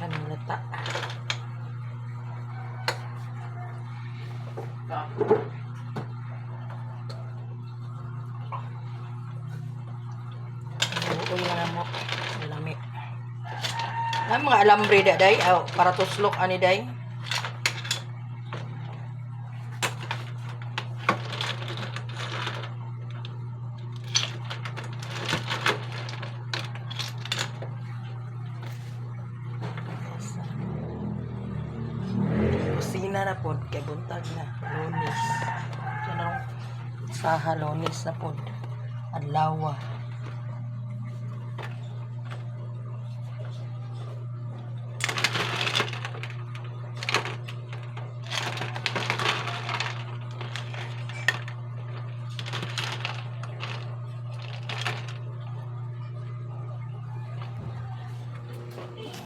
Kaning lata. Uy na mo. Lami. Na mga alambre da day, para tuslok ani day. Kusina na pod kay buntag na. Lunes. Sa Lunes na pod. Adlaw.